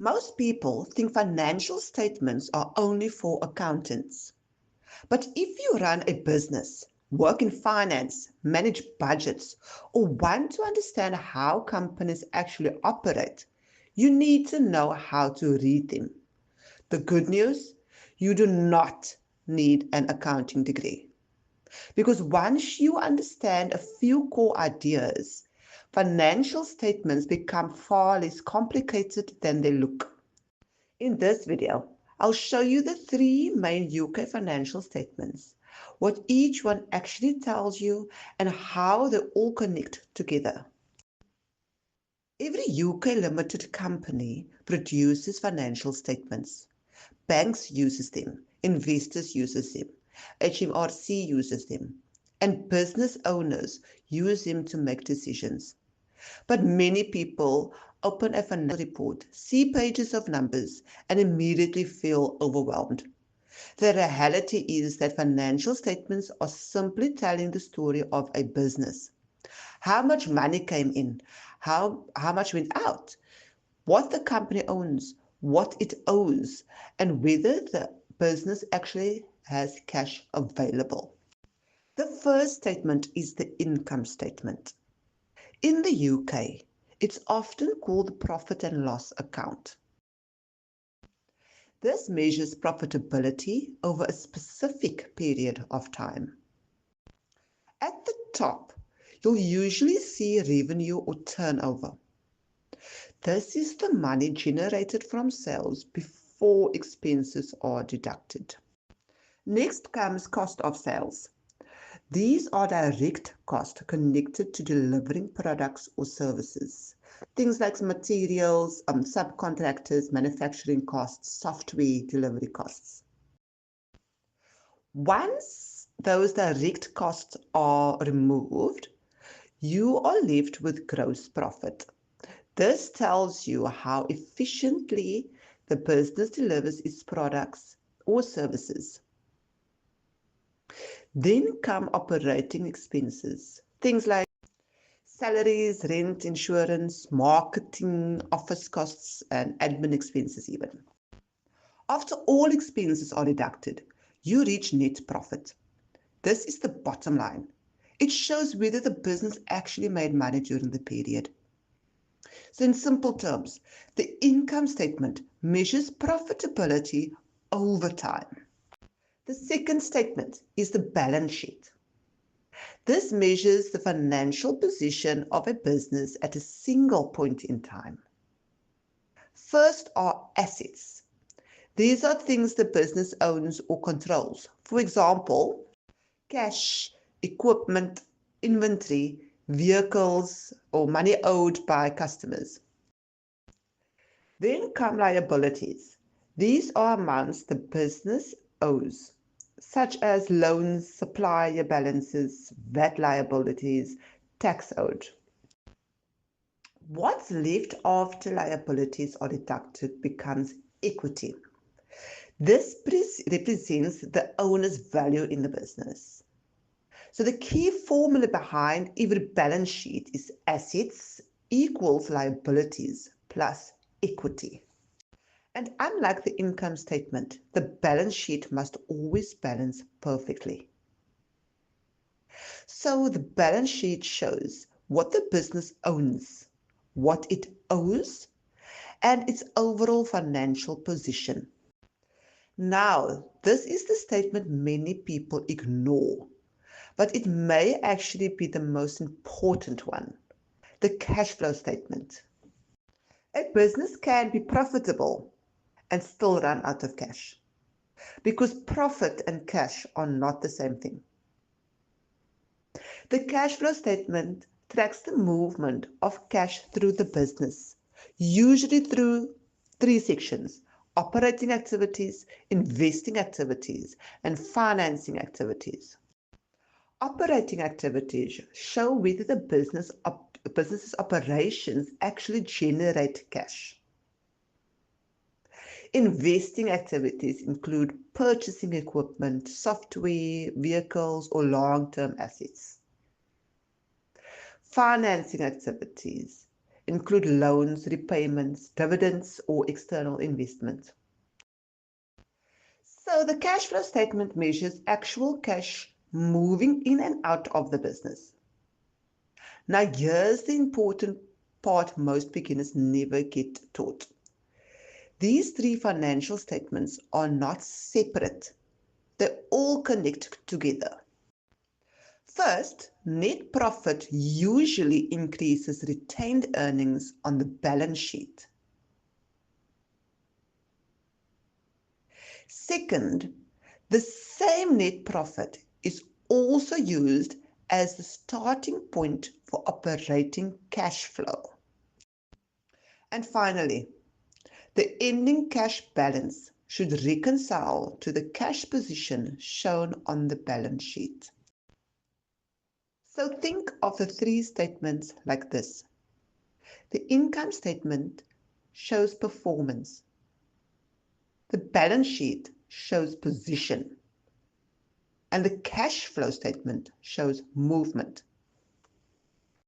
Most people think financial statements are only for accountants. But if you run a business, work in finance, manage budgets, or want to understand how companies actually operate, you need to know how to read them. The good news, you do not need an accounting degree. Because once you understand a few core ideas, financial statements become far less complicated than they look. In this video, I'll show you the three main UK financial statements, what each one actually tells you, and how they all connect together. Every UK limited company produces financial statements. Banks uses them, investors uses them, HMRC uses them, and business owners use them to make decisions. But many people open a financial report, see pages of numbers, and immediately feel overwhelmed. The reality is that financial statements are simply telling the story of a business. How much money came in, how much went out, what the company owns, what it owes, and whether the business actually has cash available. The first statement is the income statement. In the UK, it's often called the profit and loss account. This measures profitability over a specific period of time. At the top, you'll usually see revenue or turnover. This is the money generated from sales before expenses are deducted. Next comes cost of sales. These are direct costs connected to delivering products or services. Things like materials, subcontractors, manufacturing costs, software delivery costs. Once those direct costs are removed, you are left with gross profit. This tells you how efficiently the business delivers its products or services. Then come operating expenses, things like salaries, rent, insurance, marketing, office costs, and admin expenses even. After all expenses are deducted, you reach net profit. This is the bottom line. It shows whether the business actually made money during the period. So in simple terms, the income statement measures profitability over time. The second statement is the balance sheet. This measures the financial position of a business at a single point in time. First are assets. These are things the business owns or controls. For example, cash, equipment, inventory, vehicles, or money owed by customers. Then come liabilities. These are amounts the business owes, such as loans, supplier balances, VAT liabilities, tax owed. What's left after liabilities are deducted becomes equity. This represents the owner's value in the business. So the key formula behind every balance sheet is assets equals liabilities plus equity. And unlike the income statement, the balance sheet must always balance perfectly. So the balance sheet shows what the business owns, what it owes, and its overall financial position. Now, this is the statement many people ignore, but it may actually be the most important one, the cash flow statement. A business can be profitable and still run out of cash, because profit and cash are not the same thing. The cash flow statement tracks the movement of cash through the business, usually through three sections: operating activities, investing activities, and financing activities. Operating activities show whether the business's operations actually generate cash. Investing activities include purchasing equipment, software, vehicles, or long-term assets. Financing activities include loans, repayments, dividends, or external investment. So the cash flow statement measures actual cash moving in and out of the business. Now here's the important part most beginners never get taught. These three financial statements are not separate. They all connect together. First, net profit usually increases retained earnings on the balance sheet. Second, the same net profit is also used as the starting point for operating cash flow. And finally, the ending cash balance should reconcile to the cash position shown on the balance sheet. So think of the three statements like this. The income statement shows performance. The balance sheet shows position. And the cash flow statement shows movement.